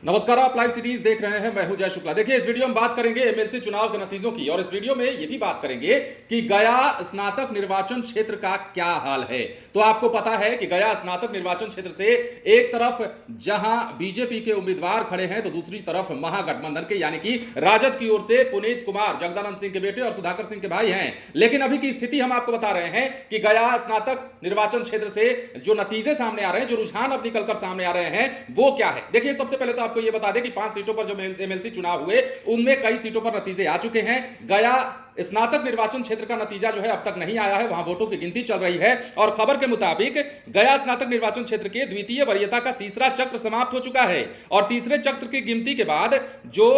नमस्कार, आप live cities देख रहे हैं। मैं हूं जय शुक्ला। देखिए, इस वीडियो में बात करेंगे एमएलसी चुनाव के नतीजों की और इस वीडियो में यह भी बात करेंगे कि गया स्नातक निर्वाचन क्षेत्र का क्या हाल है। तो आपको पता है कि गया स्नातक निर्वाचन क्षेत्र से एक तरफ जहां बीजेपी के उम्मीदवार खड़े हैं तो दूसरी तरफ महागठबंधन के यानी कि राजद की ओर से पुनीत कुमार जगदानंद सिंह के बेटे और सुधाकर सिंह के भाई हैं। लेकिन अभी की स्थिति हम आपको बता रहे हैं कि गया स्नातक निर्वाचन क्षेत्र से जो नतीजे सामने आ रहे हैं, जो रुझान अब निकलकर सामने आ रहे हैं, वो क्या है। देखिए, सबसे पहले तो आपको यह बता दें कि 5 सीटों पर जो एमएलसी चुनाव हुए उनमें कई सीटों पर नतीजे आ चुके हैं। गया स्नातक निर्वाचन क्षेत्र का नतीजा जो है अब तक नहीं आया है, वहां वोटों की गिनती चल रही है और खबर के मुताबिक गया स्नातक निर्वाचन क्षेत्र के द्वितीय वरीयता का तीसरा चक्र समाप्त हो चुका है और तीसरे चक्र की गिनती के बाद जो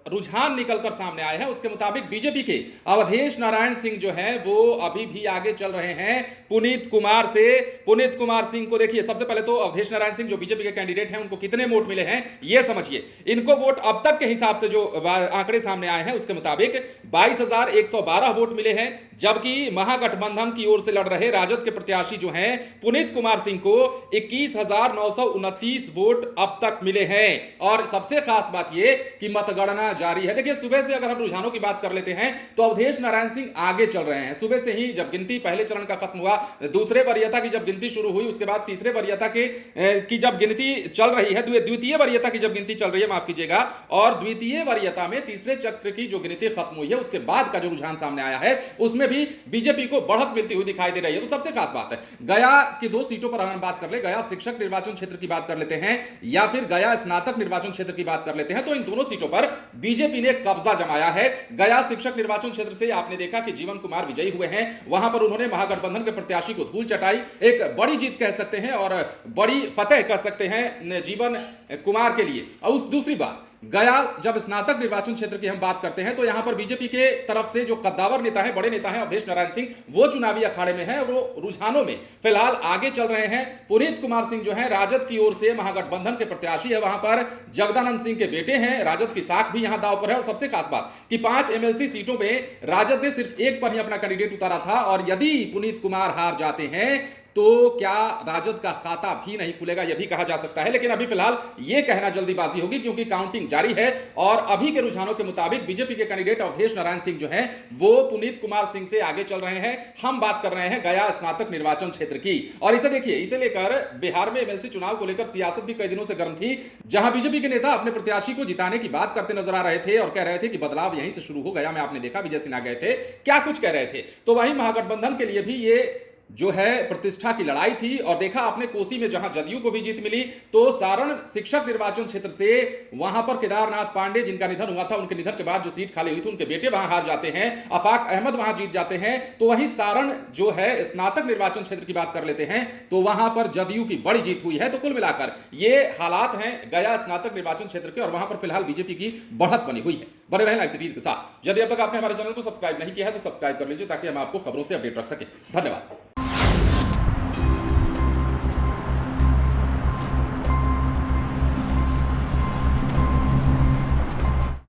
रुझान निकलकर सामने आए हैं उसके मुताबिक बीजेपी के अवधेश नारायण सिंह जो है वो अभी भी आगे चल रहे हैं पुनीत कुमार से। पुनीत कुमार सिंह को देखिए, सबसे पहले तो अवधेश नारायण सिंह जो बीजेपी के कैंडिडेट हैं उनको कितने वोट मिले हैं ये समझिए। इनको वोट अब तक के हिसाब से जो आंकड़े सामने आए हैं उसके मुताबिक 22,112 वोट मिले हैं, जबकि महागठबंधन की ओर से लड़ रहे राजद के प्रत्याशी जो हैं पुनीत कुमार सिंह को 21,929 वोट अब तक मिले हैं। और सबसे खास बात यह कि मतगणना जारी है। देखिए, सुबह से अगर हम रुझानों की बात कर लेते हैं तो अवधेश नारायण सिंह आगे चल रहे हैं। सुबह से ही जब गिनती पहले चरण का खत्म हुआ, दूसरे वरीयता की जब गिनती शुरू हुई, उसके बाद तीसरे वरीयता की जब गिनती चल रही है, द्वितीय वरीयता की जब गिनती चल रही है, माफ कीजिएगा, और द्वितीय वरीयता में तीसरे चक्र की जो गिनती खत्म हुई है उसके बाद का जो रुझान सामने आया है उसमें भी बीजेपी को बढ़त मिलती हुई दिखाई दे रही है। तो सबसे खास बात है, गया की 2 सीटों पर अगर हम बात कर ले, गया शिक्षक निर्वाचन क्षेत्र की बात कर लेते हैं या फिर गया स्नातक निर्वाचन क्षेत्र की बात कर लेते हैं, तो इन दोनों सीटों पर बीजेपी ने कब्जा जमाया है। गया शिक्षक निर्वाचन क्षेत्र से आपने देखा कि जीवन कुमार विजयी हुए हैं। वहां पर उन्होंने महागठबंधन के प्रत्याशी को धूल चटाई, एक बड़ी जीत कह सकते हैं और बड़ी फतेह कह सकते हैं जीवन कुमार के लिए। और उस दूसरी बात, गया जब स्नातक निर्वाचन क्षेत्र की हम बात करते हैं तो यहां पर बीजेपी के तरफ से जो कद्दावर नेता है, बड़े नेता हैं अवधेश नारायण सिंह, वो चुनावी अखाड़े में है और वो रुझानों में फिलहाल आगे चल रहे हैं। पुनीत कुमार सिंह जो है राजद की ओर से महागठबंधन के प्रत्याशी है, वहां पर जगदानंद सिंह के बेटे हैं, राजद की साख भी यहां दांव पर है। और सबसे खास बात कि 5 एमएलसी सीटों में राजद ने सिर्फ एक पर ही अपना कैंडिडेट उतारा था और यदि पुनीत कुमार हार जाते हैं तो क्या राजद का खाता भी नहीं खुलेगा, यह भी कहा जा सकता है। लेकिन अभी फिलहाल यह कहना जल्दीबाजी होगी क्योंकि काउंटिंग जारी है और अभी के रुझानों के मुताबिक बीजेपी के कैंडिडेट अवधेश नारायण सिंह जो हैं वो पुनीत कुमार सिंह से आगे चल रहे हैं। हम बात कर रहे हैं गया स्नातक निर्वाचन क्षेत्र की और इसे देखिए, इसे लेकर बिहार में एमएलसी चुनाव को लेकर सियासत भी कई दिनों से गर्म थी, जहां बीजेपी के नेता अपने प्रत्याशी को जिताने की बात करते नजर आ रहे थे और कह रहे थे कि बदलाव यहीं से शुरू हो गया। में आपने देखा विजय सिन्हा गए थे, क्या कुछ कह रहे थे। तो वहीं महागठबंधन के लिए भी ये जो है प्रतिष्ठा की लड़ाई थी और देखा आपने कोसी में जहां जदयू को भी जीत मिली तो सारण शिक्षक निर्वाचन क्षेत्र से वहां पर केदारनाथ पांडे जिनका निधन हुआ था, उनके निधन के बाद जो सीट खाली हुई थी उनके बेटे वहां हार जाते हैं, आफाक अहमद वहां जीत जाते हैं। तो वहीं सारण जो है स्नातक निर्वाचन क्षेत्र की बात कर लेते हैं तो वहां पर जदयू की बड़ी जीत हुई है। तो कुल मिलाकर ये हालात हैं गया स्नातक निर्वाचन क्षेत्र के और वहां पर फिलहाल बीजेपी की बढ़त बनी हुई है। बने रहे लाइव सिटीज के साथ। यदि अब तक आपने हमारे चैनल को सब्सक्राइब नहीं किया है तो सब्सक्राइब कर लीजिए ताकि हम आपको खबरों से अपडेट रख सके। धन्यवाद।